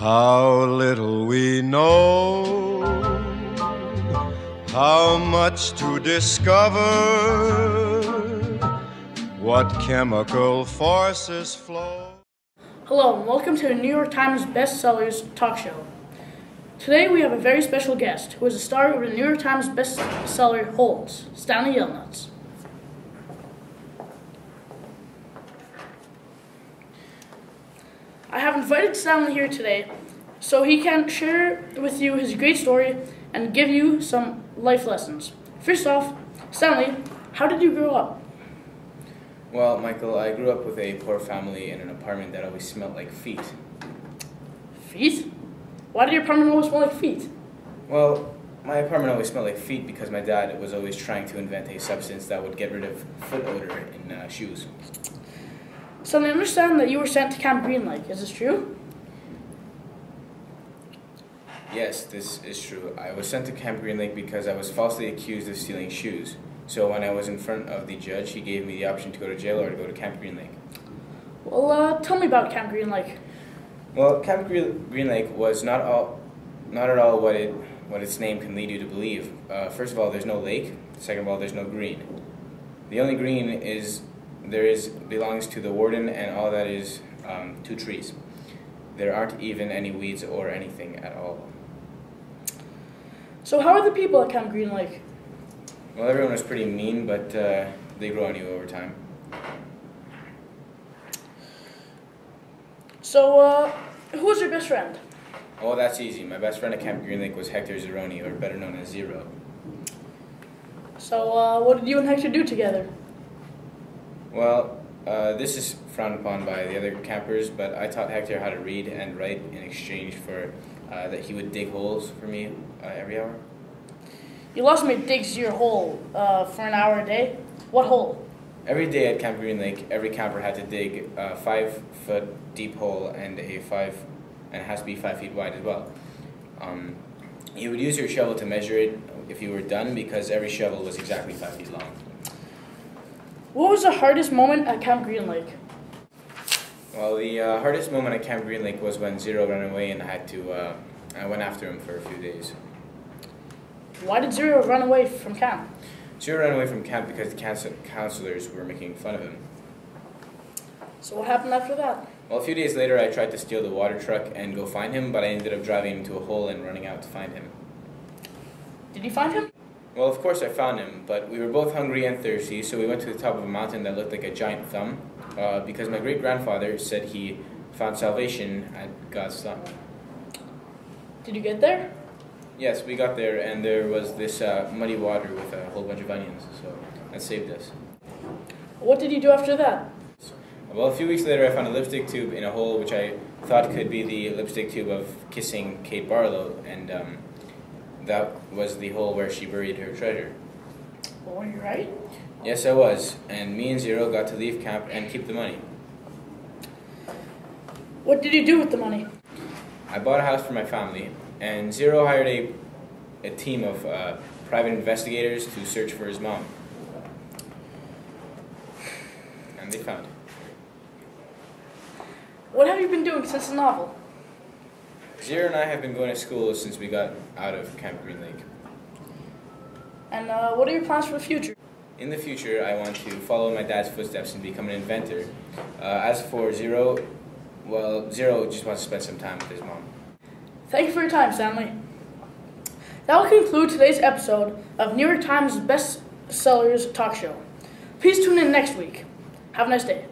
How little we know, how much to discover, what chemical forces flow. Hello and welcome to the New York Times Bestsellers talk show. Today we have a very special guest who is a star of the New York Times bestseller Holes, Stanley Yelnats. I have invited Stanley here today so he can share with you his great story and give you some life lessons. First off, Stanley, how did you grow up? Well, Michael, I grew up with a poor family in an apartment that always smelled like feet. Feet? Why did your apartment always smell like feet? Well, my apartment always smelled like feet because my dad was always trying to invent a substance that would get rid of foot odor in shoes. Stanley, I understand that you were sent to Camp Green Lake. Is this true? Yes, this is true. I was sent to Camp Green Lake because I was falsely accused of stealing shoes. So when I was in front of the judge, he gave me the option to go to jail or to go to Camp Green Lake. Well, tell me about Camp Green Lake. Well, Camp Green Lake was not at all what its name can lead you to believe. First of all, there's no lake. Second of all, there's no green. The only green belongs to the warden, and all that is 2 trees. There aren't even any weeds or anything at all. So how are the people at Camp Green Lake? Well, everyone was pretty mean, but they grow on you over time. So, who was your best friend? Oh, that's easy. My best friend at Camp Green Lake was Hector Zeroni, or better known as Zero. So, what did you and Hector do together? Well, this is frowned upon by the other campers, but I taught Hector how to read and write in exchange for that he would dig holes for me every hour. You lost me digs your hole for an hour a day? What hole? Every day at Camp Green Lake, every camper had to dig a 5-foot deep hole, and it has to be 5 feet wide as well. You would use your shovel to measure it if you were done, because every shovel was exactly 5 feet long. What was the hardest moment at Camp Green Lake? Well, the hardest moment at Camp Green Lake was when Zero ran away, and I went after him for a few days. Why did Zero run away from camp? Zero ran away from camp because the counselors were making fun of him. So what happened after that? Well, a few days later, I tried to steal the water truck and go find him, but I ended up driving him into a hole and running out to find him. Did you find him? Well, of course I found him, but we were both hungry and thirsty, so we went to the top of a mountain that looked like a giant thumb, because my great-grandfather said he found salvation at God's thumb. Did you get there? Yes, we got there, and there was this muddy water with a whole bunch of onions, so that saved us. What did you do after that? Well, a few weeks later, I found a lipstick tube in a hole which I thought could be the lipstick tube of kissing Kate Barlow, and that was the hole where she buried her treasure. Well, were you right? Yes, I was, and me and Zero got to leave camp and keep the money. What did you do with the money? I bought a house for my family, and Zero hired a team of private investigators to search for his mom. And they found her. What have you been doing since the novel? Zero and I have been going to school since we got out of Camp Green Lake. And what are your plans for the future? In the future, I want to follow my dad's footsteps and become an inventor. As for Zero, well, Zero just wants to spend some time with his mom. Thank you for your time, Stanley. That will conclude today's episode of New York Times Bestsellers Talk Show. Please tune in next week. Have a nice day.